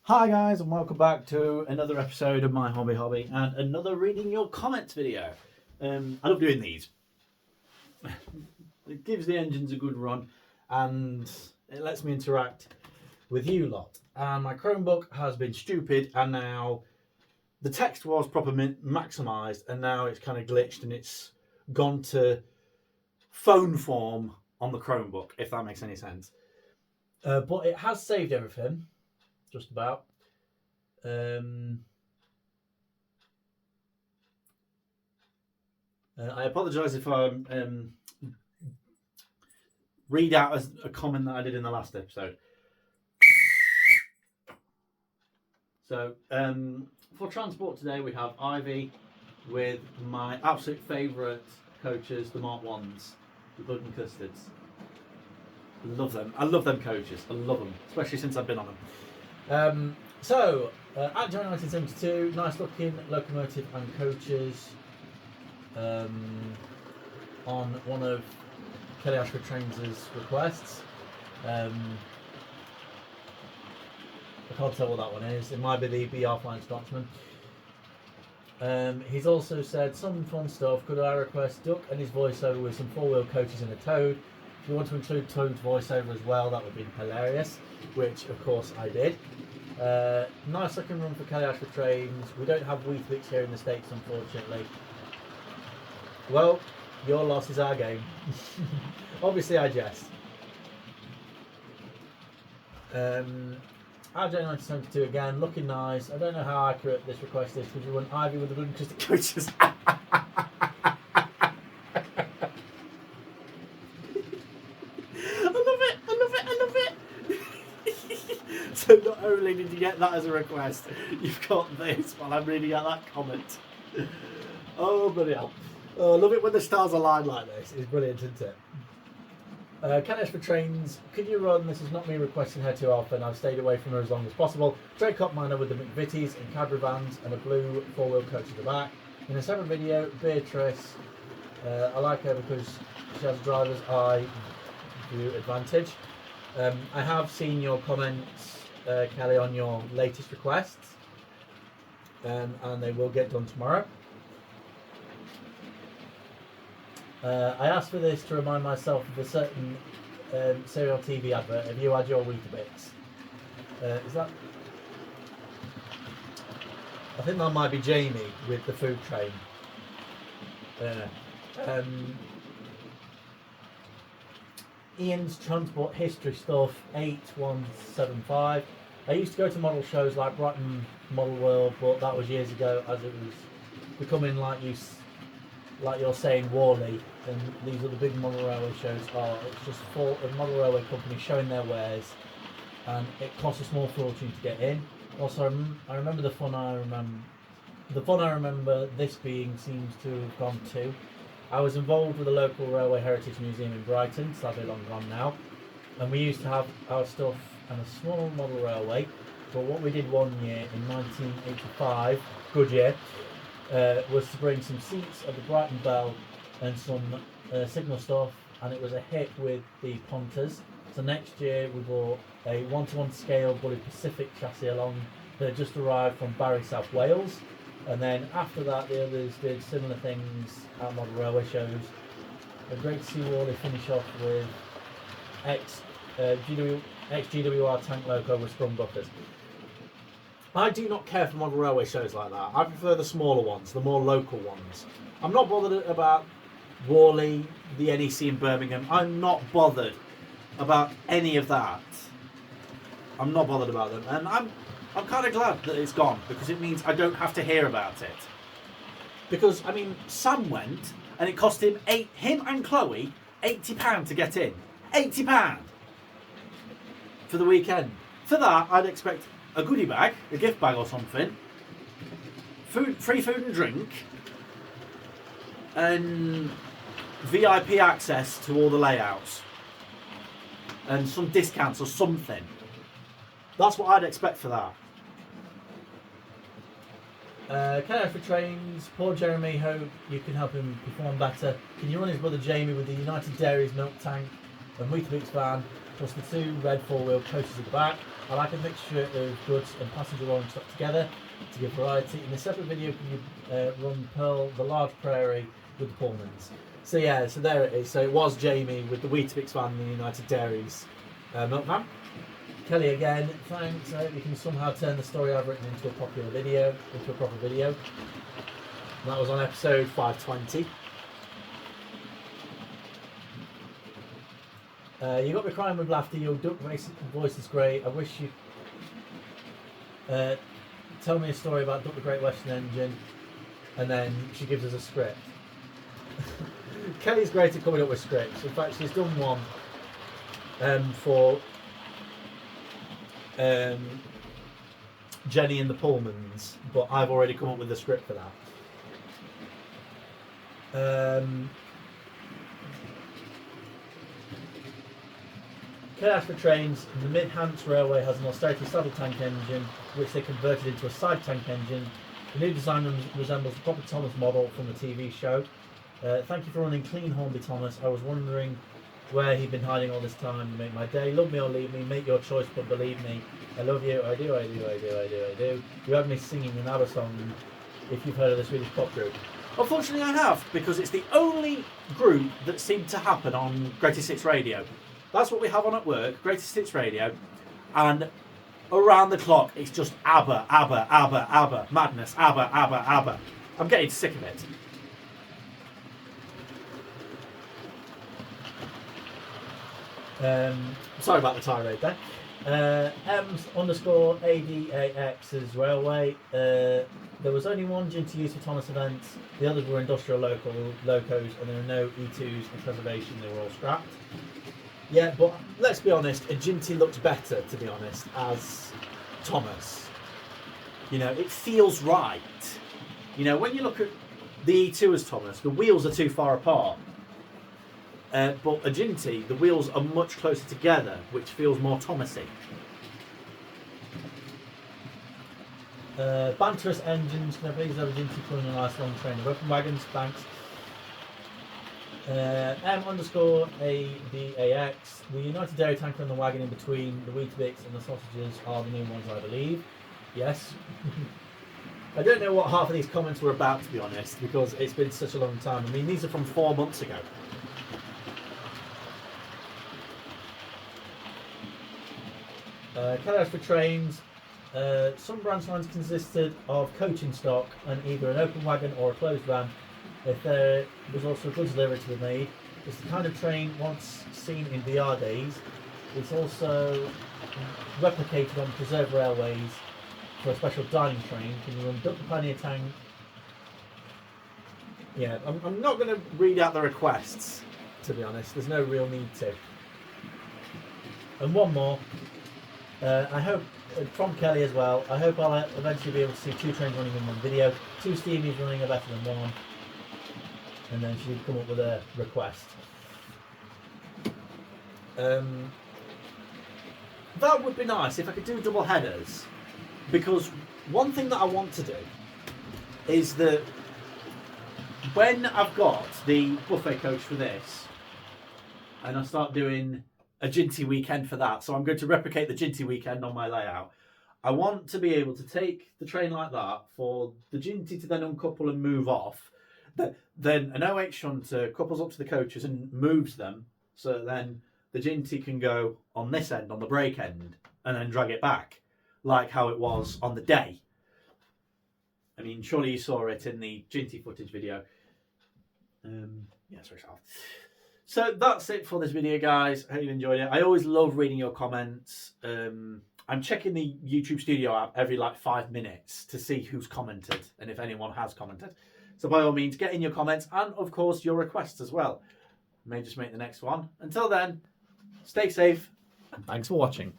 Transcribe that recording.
Hi guys, and welcome back to another episode of My Hobby and another reading your comments video. I love doing these. It gives the engines a good run and it lets me interact with you lot. And my Chromebook has been stupid and now the text was properly maximized and now it's kind of glitched and it's gone to phone form on the Chromebook, if that makes any sense. But it has saved everything, just about. I apologise if I read out a comment that I did in the last episode. So, for transport today, we have Ivy with my absolute favourite coaches, the Mark 1s, the Blood and Custards. Love them. I love them coaches. I love them, especially since I've been on them. At Joe 1972, nice looking locomotive and coaches on one of Kelly Ashford Trains' requests. I can't tell what that one is. It might be the BR Flying Scotsman. He's also said some fun stuff. Could I request Duck and his voiceover with some four-wheel coaches and a Toad? If you want to include Toad's voiceover as well, that would be hilarious, which of course I did. Nice looking run for Kelly Ashford Trains. We don't have Weetabix here in the States, unfortunately. Well, your loss is our game. Obviously, I jest. RJ1972 again, looking nice. I don't know how accurate this request is because you run Ivy with the Blood and Custard coaches. I love it. So not only did you get that as a request, you've got this while I'm reading out that comment. Oh, bloody hell. Oh, I love it when the stars align like this. It's brilliant, isn't it? Kelly Ashford Trains, could you run? This is not me requesting her too often. I've stayed away from her as long as possible. Drake Cop Miner with the McVitties and Cadbury vans and a blue four-wheel coach at the back. In a separate video, Beatrice. I like her because she has a driver's eye view advantage. I have seen your comments, Kelly, on your latest requests, and they will get done tomorrow. I asked for this to remind myself of a certain serial TV advert. Have you had your Weetabix? Is that? I think that might be Jamie with the food train. Ian's transport history stuff 8175. I used to go to model shows like Brighton Model World, but that was years ago as it was becoming like you're saying Worley, and these are the big model railway shows. It's just full of model railway companies showing their wares, and it costs a small fortune to get in. Also, I remember the fun I remember this being seems to have gone to. I was involved with the local Railway Heritage Museum in Brighton, sadly long gone now, and we used to have our stuff and a small model railway. But what we did one year in 1985, good year, was to bring some seats at the Brighton Bell and some signal stuff, and it was a hit with the Ponters. So next year we bought a 1-to-1 scale Bully Pacific chassis along that had just arrived from Barry, South Wales, and then after that the others did similar things at model railway shows. Great to see Worley finish off with ex-GWR tank loco with sprung buffers. I do not care for model railway shows like that. I prefer the smaller ones, the more local ones. I'm not bothered about Worley, the NEC in Birmingham. I'm not bothered about any of that. I'm not bothered about them. And I'm kind of glad that it's gone because it means I don't have to hear about it. Because, I mean, Sam went and it cost him and Chloe £80 to get in. £80 for the weekend. For that, I'd expect a goodie bag, a gift bag or something, free food and drink, and VIP access to all the layouts, and some discounts or something. That's what I'd expect for that. Kelly Ashford Trains, poor Jeremy, hope you can help him perform better. Can you run his brother Jamie with the United Dairies milk tank and Weetabix van, plus the 2 red 4-wheel coaches at the back? I like a mixture of goods and passenger rolling stock together to give variety. In a separate video, can you run Pearl, the large prairie with the Pullmans? So yeah, so there it is. So it was Jamie with the Weetabix van and the United Dairies milkman. Kelly again, thanks. I hope you can somehow turn the story I've written into a proper video. And that was on episode 520. You got me crying with laughter. Your duck voice is great. I wish you tell me a story about Duck the Great Western Engine, and then she gives us a script. Kelly's great at coming up with scripts. In fact, she's done one for Jenny and the Pullmans, but I've already come up with the script for that. Chaos for trains. The Mid-Hants Railway has an austerity saddle tank engine, which they converted into a side tank engine. The new design resembles the proper Thomas model from the TV show. Thank you for running clean, Hornby Thomas. I was wondering where he'd been hiding all this time to make my day. Love me or leave me, make your choice, but believe me, I love you. I do, I do, I do, I do, I do. You had me singing an ABBA song if you've heard of the Swedish pop group. Unfortunately, I have, because it's the only group that seemed to happen on Greatest Hits Radio. That's what we have on at work, Greatest Hits Radio, and around the clock it's just ABBA, ABBA, ABBA, ABBA, madness, ABBA, ABBA, ABBA. I'm getting sick of it. Sorry about the tirade there. Ems_ADAX's Railway. There was only one Ginty used for Thomas events. The others were industrial locos, and there are no E2s in preservation. They were all scrapped. Yeah, but let's be honest, a Ginty looks better, to be honest, as Thomas. You know, it feels right. You know, when you look at the E2 as Thomas, the wheels are too far apart. But a Ginty, the wheels are much closer together, which feels more Thomasy. Banterous engines, can I please have a Ginty pulling a nice long train of open wagons? Thanks. M_ADAX. The United Dairy tanker and the wagon in between the Weetabix and the sausages are the new ones, I believe. Yes. I don't know what half of these comments were about, to be honest, because it's been such a long time. I mean, these are from 4 months ago. Cutouts for trains. Some branch lines consisted of coaching stock and either an open wagon or a closed van. If there was also a goods delivery to be made, it's the kind of train once seen in VR days. It's also replicated on preserved railways for a special dining train. Can you run Duck the Pioneer tank? Yeah, I'm not going to read out the requests, to be honest. There's no real need to. And one more. I hope, from Kelly as well, I hope I'll eventually be able to see 2 trains running in one video. 2 Steamies running are better than 1. And then she'd come up with a request. That would be nice if I could do double headers, because one thing that I want to do is that when I've got the buffet coach for this and I start doing a Ginty weekend for that, so I'm going to replicate the Ginty weekend on my layout, I want to be able to take the train like that for the Ginty to then uncouple and move off. Then an OH shunter couples up to the coaches and moves them, so then the Ginty can go on this end, on the brake end, and then drag it back, like how it was on the day. I mean, surely you saw it in the Ginty footage video. Yeah, sorry, Sal. So that's it for this video, guys. I hope you enjoyed it. I always love reading your comments. I'm checking the YouTube Studio app every like 5 minutes to see who's commented and if anyone has commented. So by all means, get in your comments and, of course, your requests as well. May just make the next one. Until then, stay safe and thanks for watching.